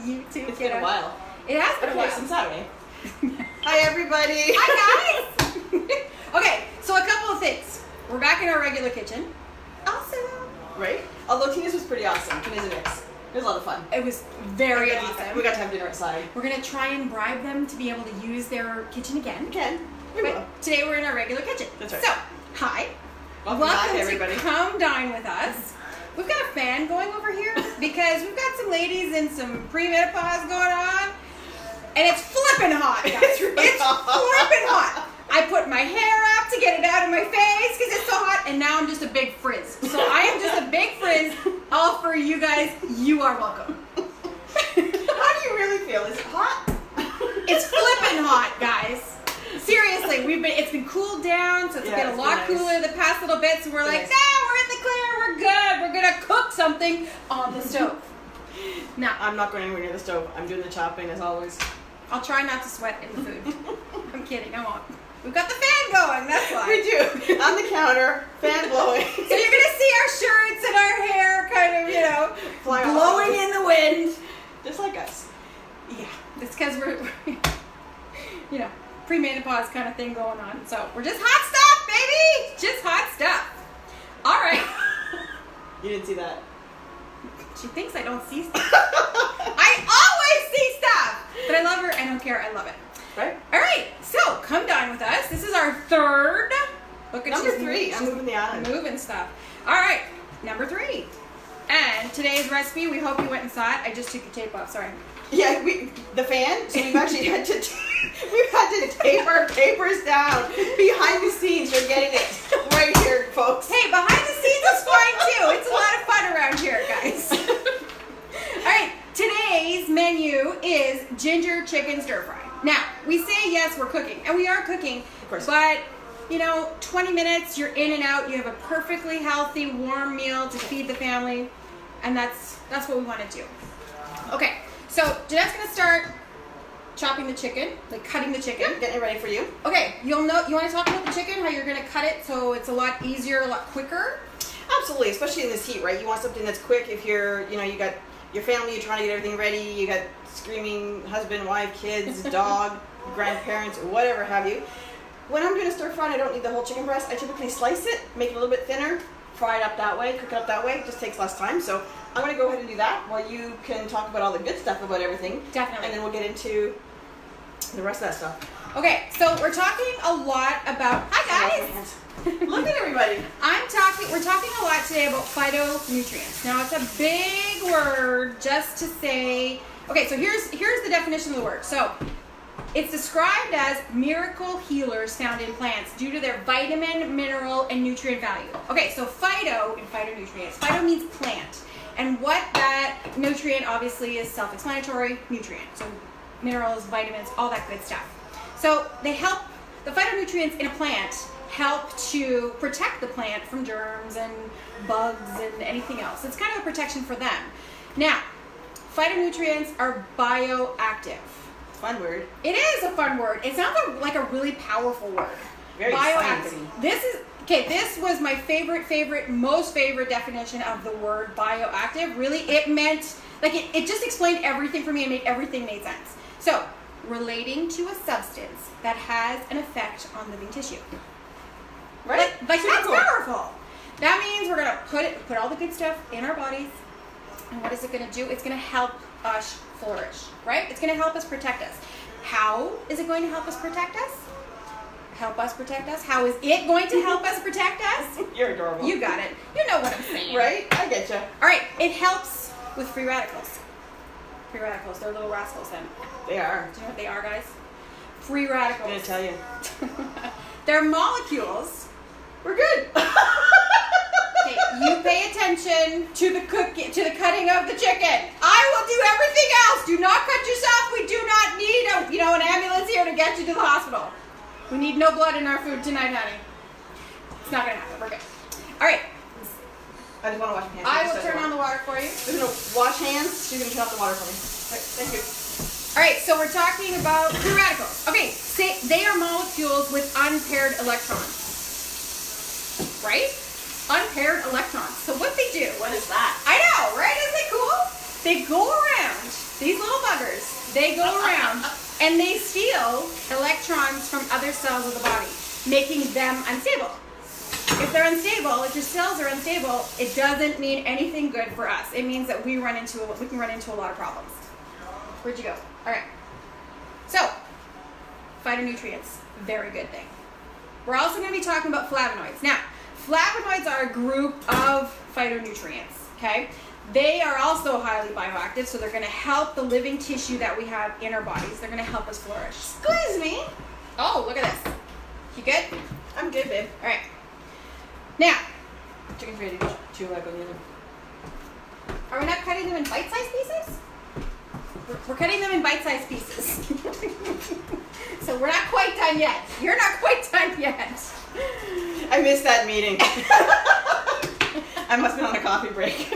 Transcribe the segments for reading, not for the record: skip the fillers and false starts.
You too. It's been a while. It has been a while. Since Saturday. Hi, everybody. Hi, guys. Okay, so a couple of things. We're back in our regular kitchen. Awesome. Right? Although Tina's was pretty awesome. Tina's a mix. It was a lot of fun. It was very awesome. We got to have dinner outside. We're going to try and bribe them to be able to use their kitchen again. Again. We will. Today we're in our regular kitchen. That's right. So, hi. Welcome everybody. To Come Dine with us. We've got a fan going over here because we've got some ladies in some premenopause going on. And it's flipping hot, guys. It's really hot. Flipping hot. I put my hair up to get it out of my face because it's so hot, and now I'm just a big frizz. So I am just a big frizz. All for you guys. You are welcome. How do you really feel? Is it hot? It's flipping hot, guys. Seriously, it's been cooled down, so it's been a lot cooler the past little bit. So we're like, we're in the clear. We're good. We're gonna cook something on the stove. No, I'm not going anywhere near the stove. I'm doing the chopping as always. I'll try not to sweat in the food. I'm kidding. I won't. We've got the fan going, that's why. We do. On the counter, fan blowing. So you're going to see our shirts and our hair kind of, blowing in the wind. Just like us. Yeah. It's because we're premenopause kind of thing going on. So we're just hot stuff, baby. Just hot stuff. All right. You didn't see that. She thinks I don't see stuff. I always see stuff. But I love her. I don't care. I love it. Right? All right, so come dine with us. This is our third. Look at number 3. I'm moving the island. Moving stuff. All right, number 3. And today's recipe, we hope you went and saw it. I just took the tape off. Sorry. Yeah, the fan. So we've actually had to tape our papers down behind the scenes. You're getting it right here, folks. Hey, behind the scenes is fine too. It's a lot of fun around here, guys. All right, today's menu is ginger chicken stir fry. Now, we say yes, we're cooking, and we are cooking, of course. But, 20 minutes, you're in and out, you have a perfectly healthy, warm meal to feed the family, and that's what we want to do. Okay, so Jeanette's going to start chopping the chicken, like cutting the chicken. Yep, getting it ready for you. Okay, you want to talk about the chicken, how you're going to cut it so it's a lot easier, a lot quicker? Absolutely, especially in this heat, right? You want something that's quick if you're, you got your family, you're trying to get everything ready, you got screaming husband, wife, kids, dog, grandparents, whatever have you. When I'm doing a stir fry, I don't need the whole chicken breast. I typically slice it, make it a little bit thinner, fry it up that way, cook it up that way. It just takes less time. So I'm going to go ahead and do that while you can talk about all the good stuff about everything. Definitely. And then we'll get into the rest of that stuff. Okay, so we're talking a lot about... Hi, guys! Look at everybody. We're talking a lot today about phytonutrients. Now, it's a big word just to say... Okay, so here's the definition of the word. So, it's described as miracle healers found in plants due to their vitamin, mineral, and nutrient value. Okay, so phyto in phytonutrients. Phyto means plant. And what that nutrient obviously is self-explanatory, nutrient. So, minerals, vitamins, all that good stuff. So, the phytonutrients in a plant help to protect the plant from germs and bugs and anything else. It's kind of a protection for them. Now, phytonutrients are bioactive. Fun word. It is a fun word. It sounds like a really powerful word. Very bioactive. sciencey. This was my most favorite definition of the word bioactive. Really, it meant, it just explained everything for me and made everything made sense. So, relating to a substance that has an effect on living tissue. Right? That's powerful. That means we're going to put all the good stuff in our bodies. And what is it going to do? It's going to help us flourish, right? It's going to help us protect us. How is it going to help us protect us? Help us protect us? How is it going to help us protect us? You're adorable. You got it. You know what I'm saying. Right? I get you. All right. It helps with free radicals. Free radicals. They're little rascals then. They are. Do you know what they are, guys? Free radicals. I'm going to tell you. They're molecules. We're good. Okay, you pay attention to the cutting of the chicken. I will do everything else. Do not cut yourself. We do not need an ambulance here to get you to the hospital. We need no blood in our food tonight, honey. It's not gonna happen. We're good. All right. I just want to wash my hands. I will turn on the water for you. We're gonna wash hands. You're gonna turn off the water for me. Right, thank you. All right, so we're talking about free radicals. Okay, they are molecules with unpaired electrons. Right? Unpaired electrons. So what they do... What is that? I know, right? Isn't it cool? They go around these little They go around and they steal electrons from other cells of the body, making them unstable. If they're unstable, if your cells are unstable, it doesn't mean anything good for us. It means that we can run into a lot of problems. Where'd you go? All right. So, phytonutrients, very good thing. We're also going to be talking about flavonoids. Now, flavonoids are a group of phytonutrients, okay? They are also highly bioactive, so they're going to help the living tissue that we have in our bodies. They're going to help us flourish. Squeeze me. Oh, look at this. You good? I'm good, babe. All right. Now, Chicken's ready to go in the oven. are we not cutting them in bite-sized pieces? We're cutting them in bite-sized pieces. So we're not quite done yet. You're not quite done yet. I missed that meeting. I must have been on a coffee break.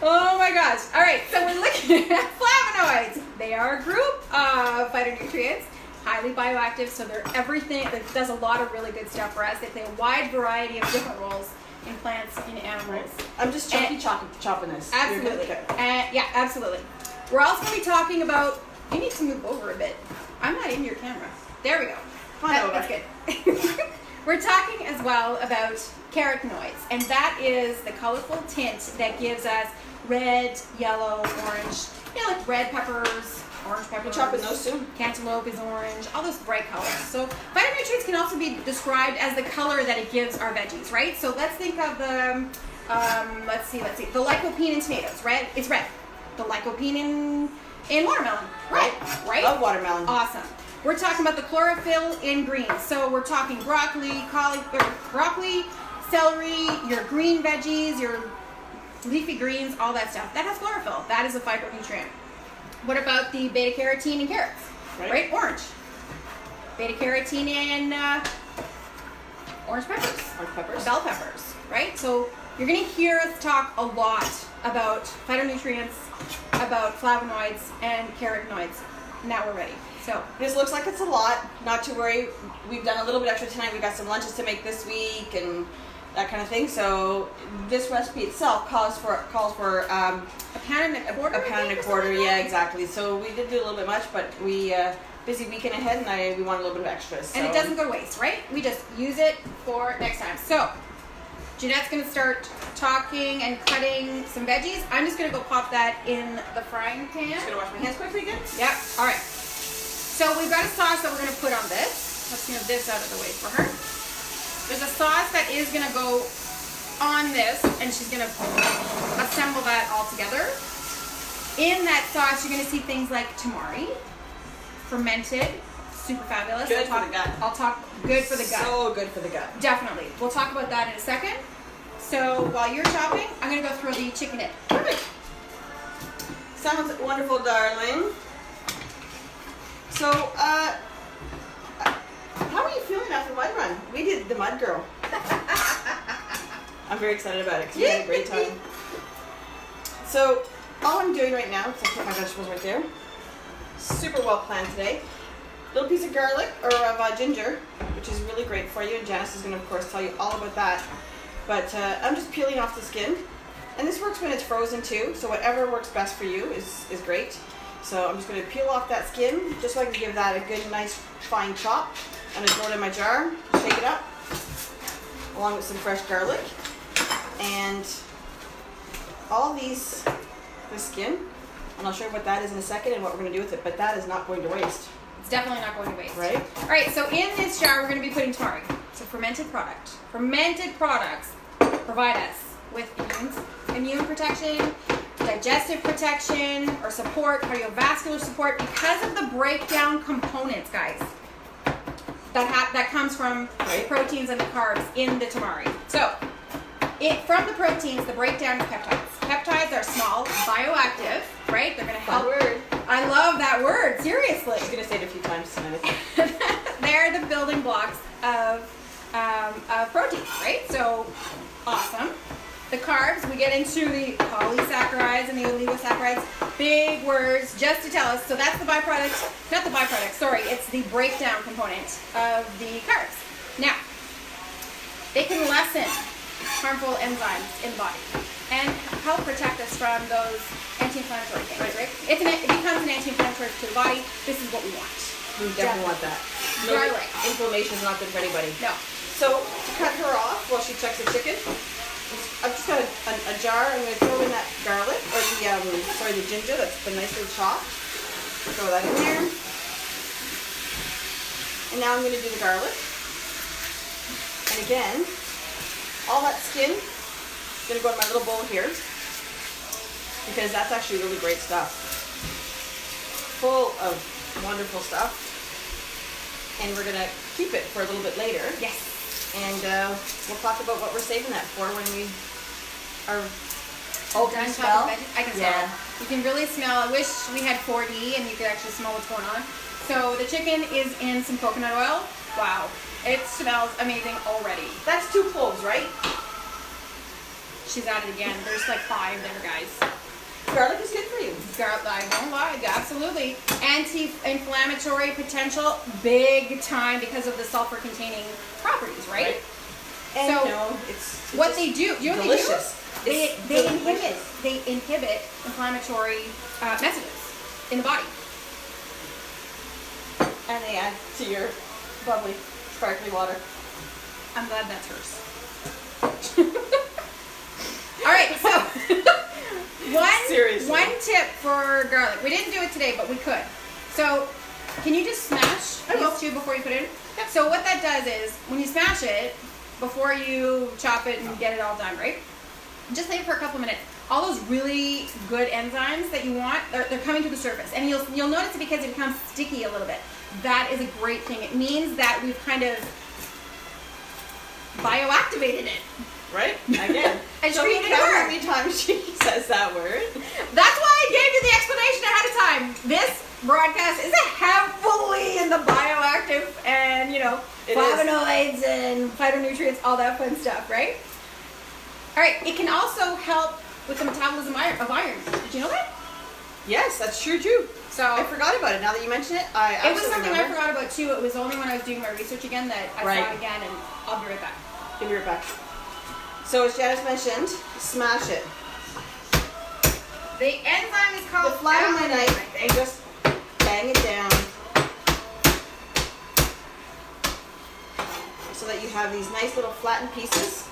Oh my gosh. All right, so we're looking at flavonoids. They are a group of phytonutrients, highly bioactive, so they're everything. It does a lot of really good stuff for us. They play a wide variety of different roles in plants, in animals. I'm just chopping this. Absolutely. Okay. Yeah, absolutely. We're also going to be talking about, you need to move over a bit. I'm not in your camera. There we go. That's good. We're talking as well about carotenoids, and that is the colorful tint that gives us red, yellow, orange, like red peppers, orange peppers. We're chopping those soon. Cantaloupe is orange, all those bright colors. So phytonutrients can also be described as the color that it gives our veggies, right? So let's think of the, let's see, the lycopene in tomatoes, red, it's red. The lycopene in watermelon, right? Love watermelon. Awesome. We're talking about the chlorophyll in greens. So we're talking broccoli, celery, your green veggies, your leafy greens, all that stuff. That has chlorophyll. That is a phytonutrient. What about the beta carotene in carrots? Right? Orange. Beta carotene in orange peppers. Orange peppers. Bell peppers, right? So you're going to hear us talk a lot about phytonutrients, about flavonoids, and carotenoids. Now we're ready. So this looks like it's a lot. Not to worry. We've done a little bit extra tonight. We've got some lunches to make this week and that kind of thing. So this recipe itself calls for a pound and a quarter. A pound and a quarter. Yeah, exactly. So we did do a little bit much, but we busy weekend ahead, and we want a little bit of extra. So. And it doesn't go to waste, right? We just use it for next time. So Jeanette's going to start talking and cutting some veggies. I'm just going to go pop that in the frying pan. Just going to wash my hands quickly again? Yep. All right. So we've got a sauce that we're going to put on this. Let's move this out of the way for her. There's a sauce that is going to go on this, and she's going to assemble that all together. In that sauce, you're going to see things like tamari, fermented, super fabulous. Good for the gut. I'll talk good for the gut. So good for the gut. Definitely. We'll talk about that in a second. So while you're chopping, I'm going to go throw the chicken in. Perfect. Sounds wonderful, darling. So, how are you feeling after Mud Run? We did the Mud Girl. I'm very excited about it because we had a great time. So, all I'm doing right now is I put my vegetables right there. Super well planned today. Little piece of garlic or of ginger, which is really great for you. And Janice is going to, of course, tell you all about that. But I'm just peeling off the skin. And this works when it's frozen too. So whatever works best for you is great. So I'm just going to peel off that skin just so I can give that a good, nice, fine chop. I'm going to throw it in my jar, shake it up, along with some fresh garlic. And all this skin, and I'll show you what that is in a second and what we're going to do with it. But that is not going to waste. It's definitely not going to waste. Right? All right, so in this jar, we're going to be putting tamari. It's a fermented product. Fermented products provide us with immune protection, digestive protection, or support, cardiovascular support, because of the breakdown components, guys, that comes from the proteins and the carbs in the tamari. So, from the proteins, the breakdown of peptides. Peptides are small, bioactive, right? They're going to help. That word. I love that word, seriously. I'm going to say it a few times tonight. They're the building blocks of proteins, right? So, awesome. The carbs, we get into the polysaccharides and the oligosaccharides. Big words just to tell us. So that's the byproduct, not the byproduct, sorry, it's the breakdown component of the carbs. Now, they can lessen harmful enzymes in the body and help protect us from those anti-inflammatory things, right? It becomes an anti-inflammatory to the body. This is what we want. We definitely want that. No, Garlic. inflammation is not good for anybody. No. So to cut her off while she checks the chicken, I've just got a jar. I'm going to throw in that garlic, or the ginger. That's the nicely chopped. Throw that in there. And now I'm going to do the garlic. And again, all that skin is going to go in my little bowl here, because that's actually really great stuff. Full of wonderful stuff. And we're going to keep it for a little bit later. Yes. And we'll talk about what we're saving that for when we are... Oh, can you Done smell? chopping veggies. I can smell it. You can really smell. I wish we had 4D and you could actually smell what's going on. So the chicken is in some coconut oil. Wow. It smells amazing already. That's 2 cloves, right? She's at it again. There's like 5 there, guys. Garlic is good for you. Garlic, I won't lie, absolutely. Anti-inflammatory potential, big time because of the sulfur-containing properties, right? And so it's what they do, you know what delicious. they do? They inhibit inflammatory messages in the body. And they add to your bubbly, sparkly water. I'm glad that's hers. All right, so one tip for garlic. We didn't do it today, but we could. So can you just smash these 2 before you put it in? Yep. So what that does is when you smash it, before you chop it and get it all done, right? Just leave it for a couple minutes. All those really good enzymes that you want, they're coming to the surface. And you'll notice it because it becomes sticky a little bit. That is a great thing. It means that we've kind of bioactivated it. Right? Again. And so treated how her. many times she says that word. That's why I gave you the explanation ahead of time. This broadcast is heavily in the bioactive and, flavonoids and phytonutrients, all that fun stuff, right? All right, it can also help with the metabolism of iron. Did you know that? Yes, that's true too. So I forgot about it. Now that you mention it, it was something I forgot about too. It was only when I was doing my research again that I saw it again, and I'll be right back. Give me right back. So as Janice mentioned, smash it. The enzyme is called The flat of my knife and just bang it down so that you have these nice little flattened pieces,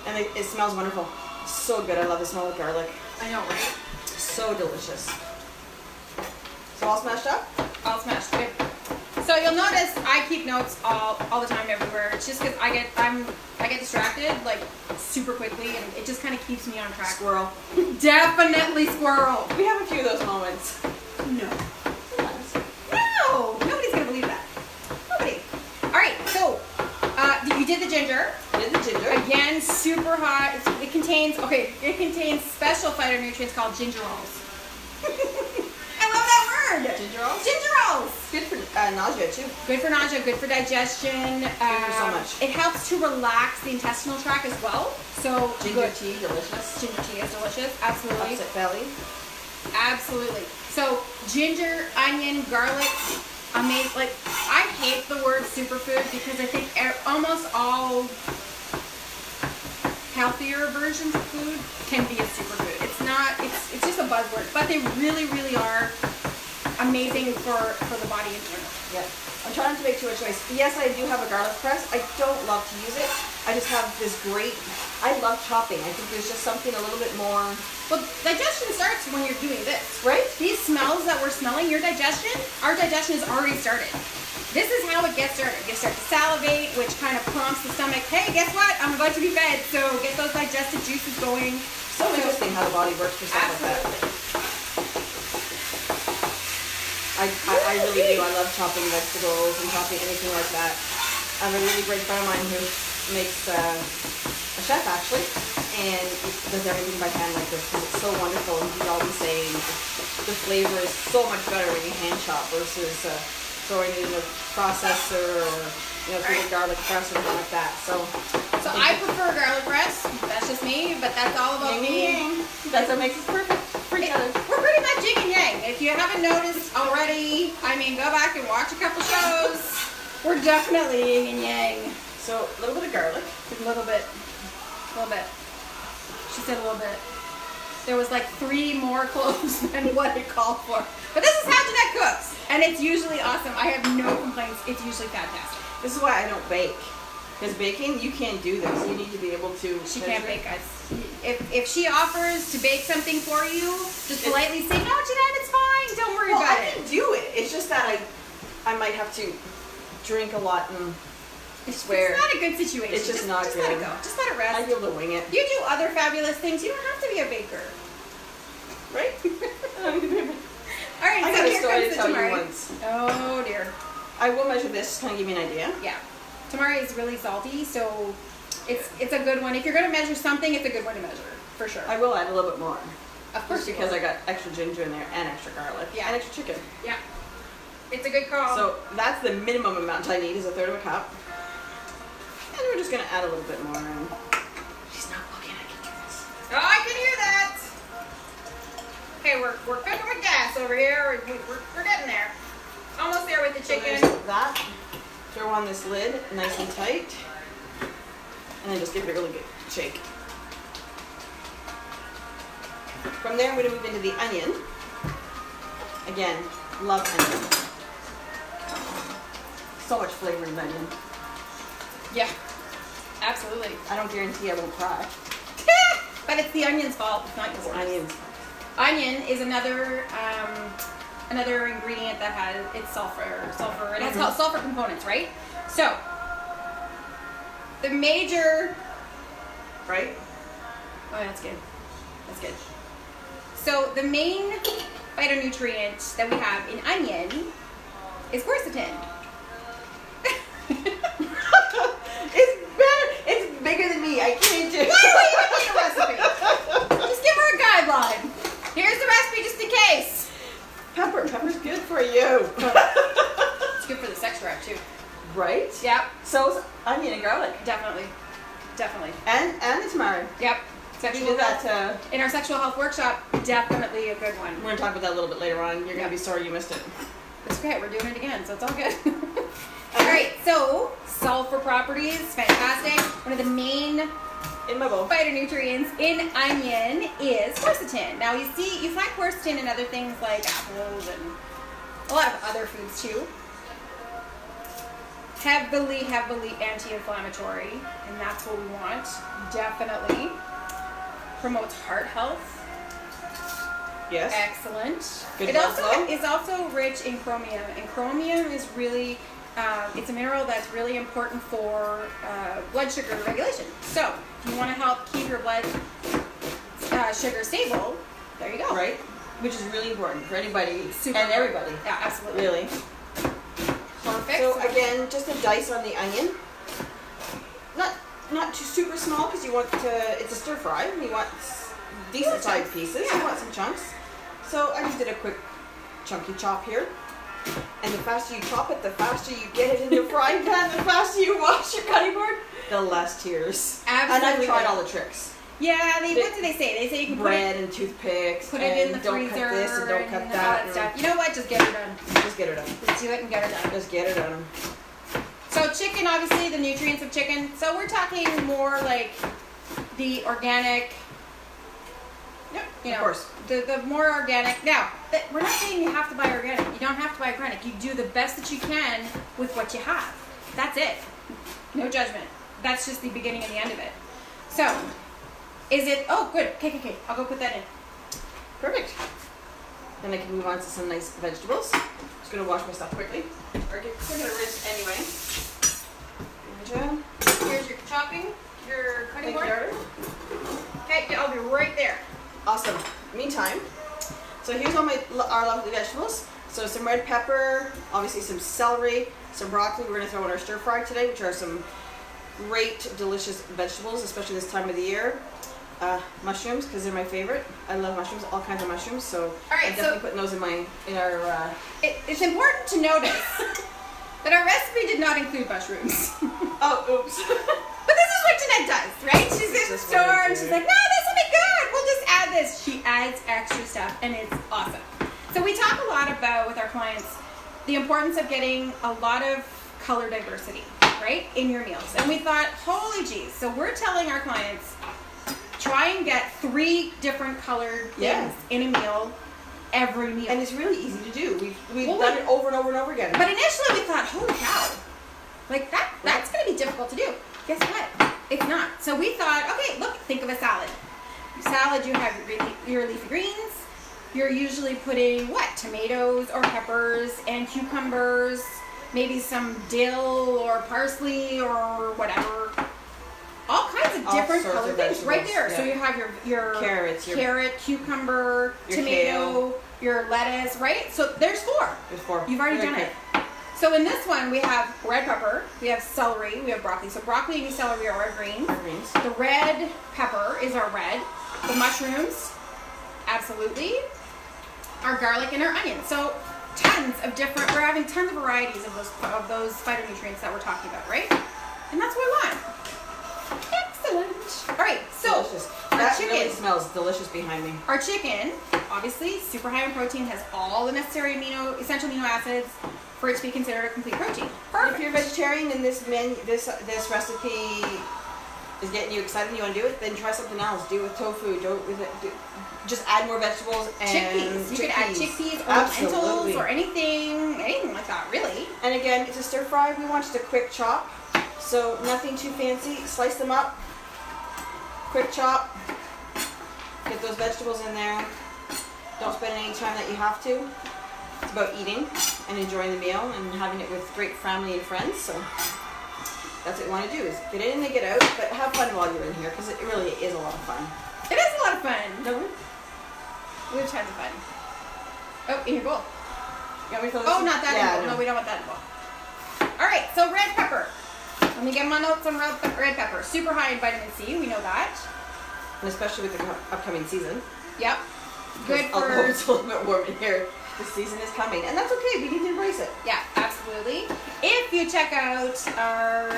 and it smells wonderful. So good. I love the smell of garlic. I know, right? So delicious. So all smashed up? All smashed. Good. So you'll notice I keep notes all the time everywhere. It's just because I get distracted like super quickly, and it just kind of keeps me on track. Squirrel. Definitely squirrel. We have a few of those moments. No. Sometimes. No. Nobody's gonna believe that. Nobody. All right. So you did the ginger. Did the ginger. Again, super hot. It contains special phytonutrients called gingerols. I love that word. Gingerols? Gingerols. Good for nausea too. Good for nausea, good for digestion. Good for so much. It helps to relax the intestinal tract as well. So Ginger tea, delicious. Ginger tea is delicious. Absolutely. Upset belly. Absolutely. So ginger, onion, garlic, amazing. Like, I hate the word superfood because I think almost all healthier versions of food can be a superfood. It's not. It's just a buzzword, but they really, really are amazing for the body in general. Yeah. I'm trying not to make too much noise. Yes, I do have a garlic press. I don't love to use it. I just have this great, I love chopping. I think there's just something a little bit more. Well, digestion starts when you're doing this. Right? These smells that we're smelling, our digestion has already started. This is how it gets started. You start to salivate, which kind of prompts the stomach, hey, guess what? I'm about to be fed. So get those digestive juices going. So interesting how the body works for stuff like that. I really do. I love chopping vegetables and chopping anything like that. I have a really great friend of mine who makes a chef actually, and does everything by hand like this because it's so wonderful. And he's always saying the flavor is so much better when you hand chop versus throwing it in a processor or through the garlic press or something like that. So I prefer garlic press. That's just me, but that's all about me. That's what makes us perfect for each other. We're pretty much yin and yang. If you haven't noticed already, go back and watch a couple shows. We're definitely yin and yang. So a little bit of garlic. A little bit. A little bit. She said a little bit. There was like 3 more cloves than what it called for. But this is how Jeanette cooks. And it's usually awesome. I have no complaints. It's usually fantastic. This is why I don't bake. Because baking, you can't do this. You need to be able to. She can't bake, guys. If she offers to bake something for you, just politely say, no, Jeanette, it's fine. Don't worry about I it. can do it. It's just that I might have to drink a lot and swear. It's not a good situation. It's just not just good. Let it go. Just let it rest. I'd be able to wing it. You do other fabulous things. You don't have to be a baker. Right? All right, I so got a here story comes to the tell you tamari. once. Oh, dear. I will measure this to kind of give you an idea. Yeah. Tamari is really salty, so it's a good one. If you're going to measure something, it's a good one to measure, for sure. I will add a little bit more. Of course Just because I got extra ginger in there and extra garlic. Yeah. And extra chicken. Yeah. It's a good call. So that's the minimum amount I need is 1/3 of a cup. And we're just going to add a little bit more in. She's not looking. I can do this. Oh, I can hear that. Okay, we're cooking with gas over here. We're getting there. Almost there with the So chicken. there's that. Throw on this lid nice and tight. And then just give it a really good shake. From there, I'm going to move into the onion. Again, love onion. So much flavor in the onion. Yeah, absolutely. I don't guarantee I won't cry. But it's the onion's fault, it's not It's yours. onions. Onion is another ingredient that has it's sulfur. It has sulfur components, right? So the major, Right? oh, that's good. That's good. So the main phytonutrient that we have in onion is quercetin. It's bigger than me. I can't do it. Why do we even need a recipe? Just give her a guideline. Here's the recipe just in case. Pepper's good for you. It's good for the sex drive too. Right? Yep, So is onion and garlic. definitely. Definitely. And the tamari. Yep. We Sexual did health. that. In our sexual health workshop, definitely a good one. We're going to talk about that a little bit later on. You're going to be sorry you missed it. It's okay, we're doing it again, so it's all good. Alright, so sulfur properties, fantastic. One of the main In my bowl. phytonutrients in onion is quercetin. Now you find quercetin in other things like apples and a lot of other foods too. Heavily anti-inflammatory, and that's what we want. Definitely. Promotes heart health. Yes. Excellent. Good It blood also flow. is also rich in chromium, and chromium is really it's a mineral that's really important for blood sugar regulation. So if you want to help keep your blood sugar stable, there you go. Right? Which is really important for anybody Super and everybody. Yeah, absolutely. Really. Perfect. So again, just a dice on the onion. Not too super small because you want to. It's a stir fry. You want decent sized pieces. Yeah. You want some chunks. So I just did a quick chunky chop here. And the faster you chop it, the faster you get it in your frying pan, the faster you wash your cutting board, the less tears. Absolutely. And I've tried all the tricks. Yeah, what do they say? They say you can Bread and toothpicks. put it in and the don't freezer cut this and don't cut all that. that stuff. You know what? Just get her done. Just get her done. Just do it and get her done. Just get her done. So chicken, obviously, the nutrients of chicken. So we're talking more like the organic. Yep, You know, of course. the more organic. Now, we're not saying you have to buy organic. You don't have to buy organic. You do the best that you can with what you have. That's it. No judgment. That's just the beginning and the end of it. So, is it? Oh, good. Okay. I'll go put that in. Perfect. Then I can move on to some nice vegetables. Just gonna wash my stuff quickly. Or we're gonna rinse anyway. Here's your chopping, your cutting Thank you, board. Darter. Okay, I'll be right there. Awesome. Meantime, so here's all our lovely vegetables. So some red pepper, obviously some celery, some broccoli. We're gonna throw in our stir fry today, which are some great, delicious vegetables, especially this time of the year. Mushrooms, because they're my favorite. I love mushrooms, all kinds of mushrooms. So right, I'm definitely putting those in our. It's important to notice that our recipe did not include mushrooms. Oh, oops. But this is what Jeanette does, right? She's in the Just what I store and do. she's like, no, this will be good. We'll just add this. She adds extra stuff and it's awesome. So we talk a lot about, with our clients, the importance of getting a lot of color diversity, right, in your meals. And we thought, holy geez. So we're telling our clients, try and get 3 different colored things Yeah. in a meal every meal. And it's really easy to do. We've done it over and over and over again. But initially we thought, holy cow, like that's going to be difficult to do. Guess what? It's not. So we thought, okay, look, think of a salad. Salad, you have your leafy greens. You're usually putting what? Tomatoes or peppers and cucumbers, maybe some dill or parsley or whatever. All kinds of different colored things right there. Yeah. So you have your carrots, carrot, cucumber, your tomato, kale. your lettuce, right? So there's 4. There's 4. You've already done it. So in this one, we have red pepper, we have celery, we have broccoli. So broccoli and celery are our green. Greens. The red pepper is our red. The mushrooms, absolutely. Our garlic and our onions. So tons of different, we're having tons of varieties of those phytonutrients that we're talking about, right? And that's what we want. Excellent. All right, so Delicious. our That chicken. really smells delicious behind me. Our chicken, obviously, super high in protein, has all the necessary essential amino acids for it to be considered a complete protein. If you're vegetarian and this recipe is getting you excited and you want to do it, then try something else. Do it with tofu. Just add more vegetables and chickpeas. You could add chickpeas or lentils or anything like that, really. And again, it's a stir fry. We want just a quick chop, so nothing too fancy. Slice them up, quick chop. Get those vegetables in there. Don't spend any time that you have to. It's about eating and enjoying the meal and having it with great family and friends. So that's what you want to do, is get in and get out, but have fun while you're in here, because it really is a lot of fun. It is a lot of fun. No? We have tons of fun. Oh, in your bowl. You want me to throw this Oh, in? not that Yeah, in bowl. No, we don't want that in bowl. All right, so red pepper. Let me get my notes on red pepper. Super high in vitamin C, we know that. And especially with the upcoming season. Yep. Good Although for... it's a little bit warm in here, the season is coming, and that's okay. We need to embrace it. Yeah, absolutely. If you check out our,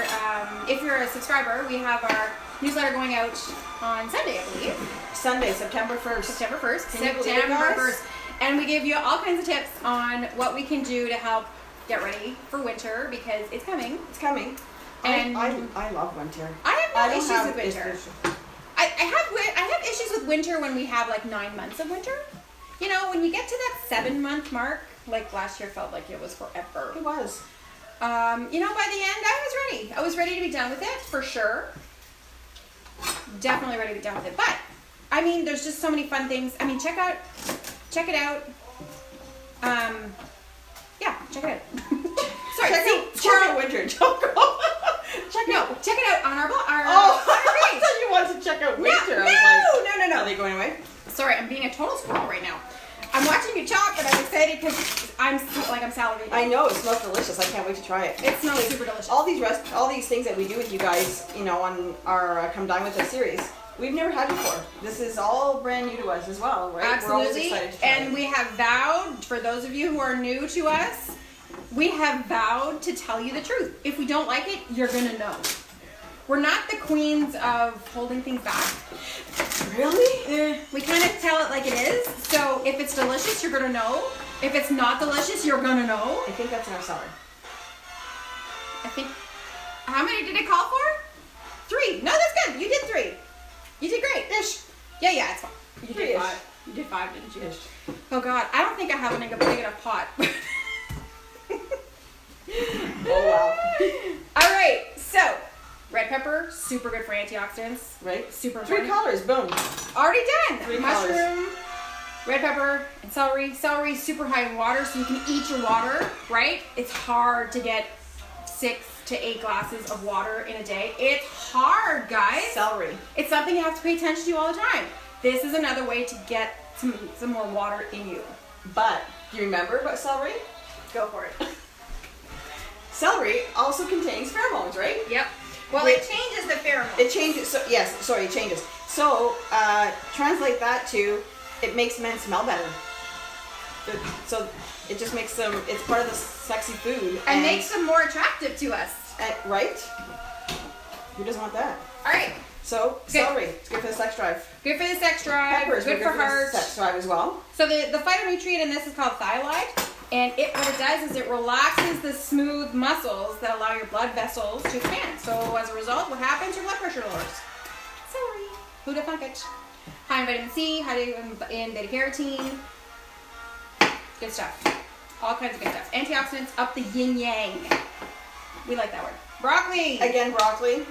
if you're a subscriber, we have our newsletter going out on Sunday, I believe. Sunday, September 1st. September 1st. Can you believe it, September guys? 1st. And we give you all kinds of tips on what we can do to help get ready for winter, because it's coming. It's coming. And I love winter. I have no don't issues have with winter. issues. I have issues with winter when we have like 9 months of winter. You know, when you get to that 7-month mark, like last year felt like it was forever. It was. You know, by the end, I was ready. I was ready to be done with it, for sure. Definitely ready to be done with it. But, I mean, there's just so many fun things. I mean, check it out. Yeah, check it out. Sorry, check out winter. Don't go. Check it out on our I page. thought you wanted to check out winter. No, I was like, no. Are they going away? Sorry, I'm being a total squirrel right now. I'm watching you chop, and I'm excited because I'm salivating. I know, it smells delicious. I can't wait to try it. It smells super delicious. All these things that we do with you guys, you know, on our Come Dine With Us series, we've never had before. This is all brand new to us as well, right? Absolutely. We're always excited to try And it. we have vowed, for those of you who are new to us, we have vowed to tell you the truth. If we don't like it, you're gonna know. We're not the queens of holding things back. Really? We kind of tell it like it is. So if it's delicious, you're gonna know. If it's not delicious, you're gonna know. I think that's in our cellar. I think, how many did it call for? 3. No, that's good. You did 3. You did great. Ish. Yeah, it's fine. You did Three-ish. 5. You did 5, didn't you? Ish. Oh God, I don't think I have a big enough pot. Oh wow. All right, so red pepper, super good for antioxidants. Right? Super 3 important. colors, boom. Already done. 3 Mushroom, red pepper, and celery. Celery super high in water, so you can eat your water, right? It's hard to get 6 to 8 glasses of water in a day. It's hard, guys. Celery. It's something you have to pay attention to all the time. This is another way to get some more water in you. But, do you remember about celery? Go for it. Celery also contains pheromones, right? Yep. Well, Wait. it changes the pheromone. It changes, so, yes, sorry, it changes. So, translate that to, it makes men smell better. So, it just makes them, it's part of the sexy food. And makes them more attractive to us. Right? Who doesn't want that? All right. So, celery, it's good for the sex drive. Good for the sex drive. Peppers, good are for heart. the sex drive as well. So the phytonutrient in this is called thiolide, and what it does is it relaxes the smooth muscles that allow your blood vessels to expand. So as a result, what happens? Your blood pressure lowers. Celery. Huda funkage. High in vitamin C, high in beta carotene. Good stuff. All kinds of good stuff. Antioxidants up the yin yang. We like that word. Broccoli. Again, broccoli.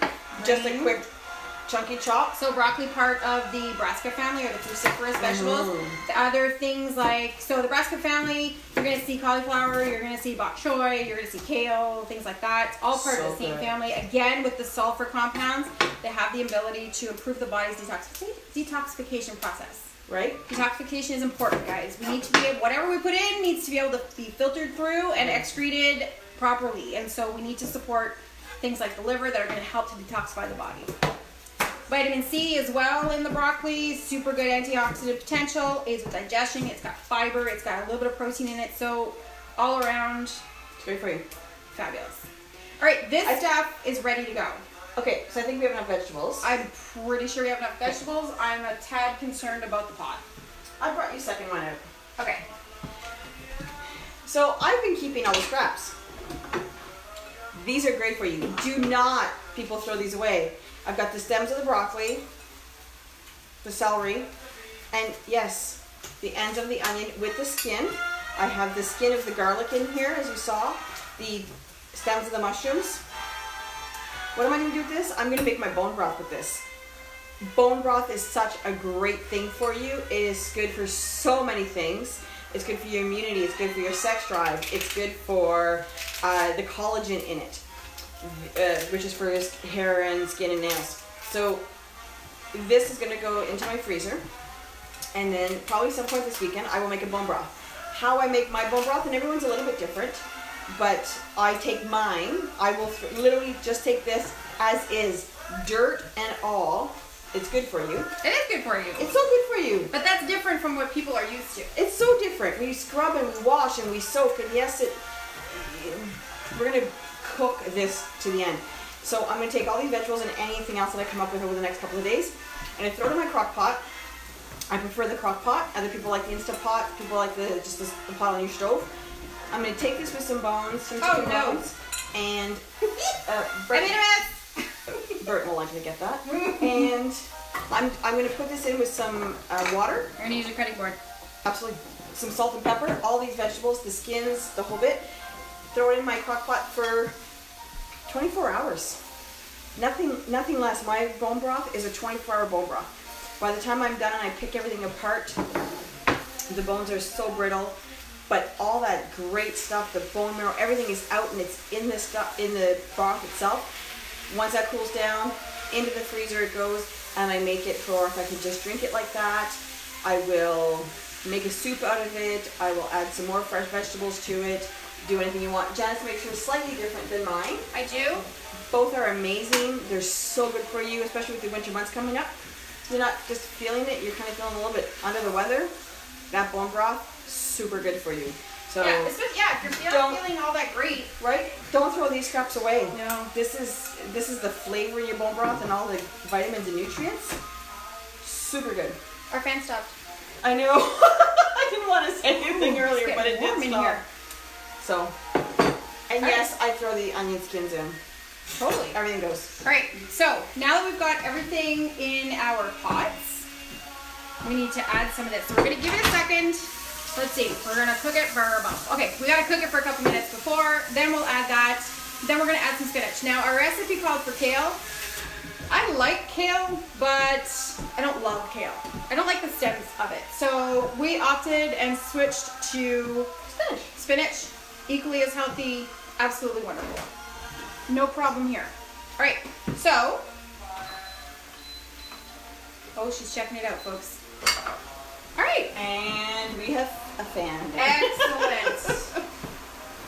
Just a Green. quick chunky chop. So broccoli, part of the brassica family, or the cruciferous vegetables. The other things like, so the brassica family, you're going to see cauliflower, you're going to see bok choy, you're going to see kale, things like that. It's all part of the same family. Again, with the sulfur compounds, they have the ability to improve the body's detoxification process. Right? Detoxification is important, guys. We need to be able, whatever we put in needs to be able to be filtered through and excreted properly. And so we need to support things like the liver that are going to help to detoxify the body. Vitamin C as well in the broccoli, super good antioxidant potential, aids with digestion, it's got fiber, it's got a little bit of protein in it, so all around, It's great for you. fabulous. All right, this stuff is ready to go. Okay, so I think we have enough vegetables. I'm pretty sure we have enough vegetables. I'm a tad concerned about the pot. I brought you second one out. Okay. So I've been keeping all the scraps. These are great for you. Do not, people, throw these away. I've got the stems of the broccoli, the celery, and yes, the ends of the onion with the skin. I have the skin of the garlic in here, as you saw, the stems of the mushrooms. What am I going to do with this? I'm going to make my bone broth with this. Bone broth is such a great thing for you. It is good for so many things. It's good for your immunity. It's good for your sex drive. It's good for the collagen in it, which is for his hair and skin and nails. So this is going to go into my freezer, and then probably some point this weekend I will make a bone broth. How I make my bone broth, and everyone's a little bit different, but I take mine. I will literally just take this as is, dirt and all. It's good for you. It is good for you. It's so good for you. But that's different from what people are used to. It's so different. We scrub and we wash and we soak, and yes, we're going to cook this to the end. So I'm going to take all these vegetables and anything else that I come up with over the next couple of days, and I throw it in my crock pot. I prefer the crock pot. Other people like the Instant Pot. People like the pot on your stove. I'm going to take this with some bones, some chicken bones, and Bert will likely get that. And I'm going to put this in with some water. You're going to use your cutting board. Absolutely. Some salt and pepper, all these vegetables, the skins, the whole bit. Throw it in my crock pot for 24 hours. Nothing less. My bone broth is a 24-hour bone broth. By the time I'm done and I pick everything apart, the bones are so brittle, but all that great stuff, the bone marrow, everything is out and it's in the stuff, in the broth itself. Once that cools down, into the freezer it goes, and I make it for, if I could just drink it like that, I will make a soup out of it, I will add some more fresh vegetables to it, do anything you want. Janice makes yours slightly different than mine. I do. Both are amazing. They're so good for you, especially with the winter months coming up. You're not just feeling it, you're kind of feeling a little bit under the weather. That bone broth, super good for you. So yeah, if you're not feeling all that great, right? Don't throw these scraps away. No. This is the flavor of your bone broth and all the vitamins and nutrients. Super good. our fan stopped. I know. I didn't want to say anything earlier, but it did in stop. here. So, and yes, I throw the onion skins in. Totally. Everything goes. All right, so now that we've got everything in our pots, we need to add some of this. So we're gonna give it a second. Let's see, we're gonna cook it for about, okay, we gotta cook it for a couple minutes before, then we'll add that. Then we're gonna add some spinach. Now our recipe called for kale. I like kale, but I don't love kale. I don't like the stems of it. So we opted and switched to spinach. Equally as healthy, absolutely wonderful. No problem here. All right, so, oh, she's checking it out, folks. All right. And we have a fan. Excellent.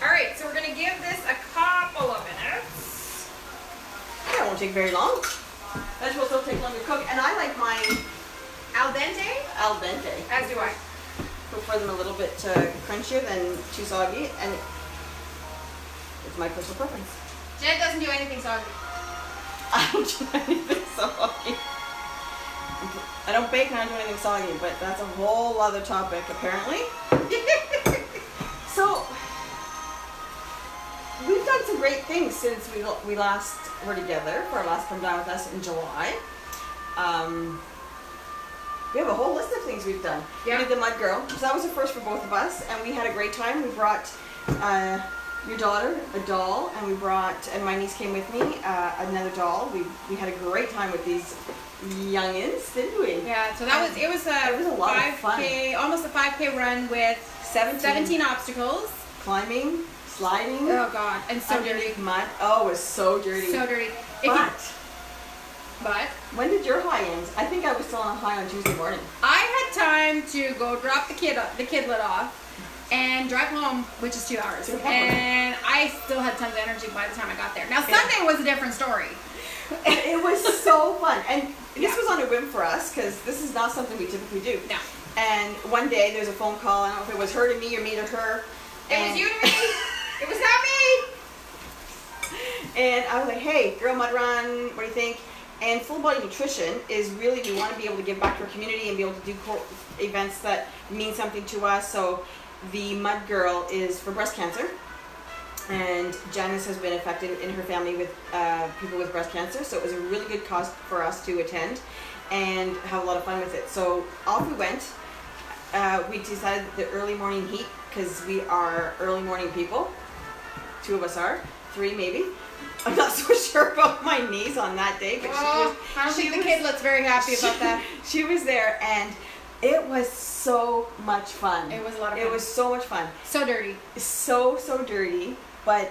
All right, so we're gonna give this a couple of minutes. That won't take very long. Vegetables don't take long to cook, and I like mine Al dente? al dente. As do I. Prefer them a little bit crunchier than too soggy, and it's my personal preference. Jen doesn't do anything soggy. I don't do anything soggy. I don't bake and I don't do anything soggy, but that's a whole other topic, apparently. So, we've done some great things since we last were together for our last Come Down With Us in July. we have a whole list of things we've done. Yeah. We did the Mud Girl, so that was a first for both of us, and we had a great time. We brought your daughter a doll, and my niece came with me, another doll. We had a great time with these youngins, didn't we? Yeah, so it was a lot of fun. Almost a 5K run with 17 obstacles. Climbing, sliding. Oh God, and so underneath dirty. mud. Oh, it was so dirty. So dirty. But when did your high end? I think I was still on a high on Tuesday morning. I had time to go drop the kidlet off and drive home, which is 2 hours. And I still had tons of energy by the time I got there. Now Sunday was a different story. It was so fun, and this was on a whim for us because this is not something we typically do. No. And one day there's a phone call. I don't know if it was her to me or me to her. It was you to me. It was not me. And I was like, hey, girl mud run, what do you think? And full body nutrition is really, we want to be able to give back to our community and be able to do events that mean something to us. So the Mud Girl is for breast cancer. And Janice has been affected in her family with people with breast cancer. So it was a really good cause for us to attend and have a lot of fun with it. So off we went. We decided the early morning heat, because we are early morning people. 2 of us are, 3 maybe. I'm not so sure about my niece on that day, but I don't think the kidlet's very happy about that. She was there, and it was so much fun. It was a lot of fun. It was so much fun. So dirty. So dirty, but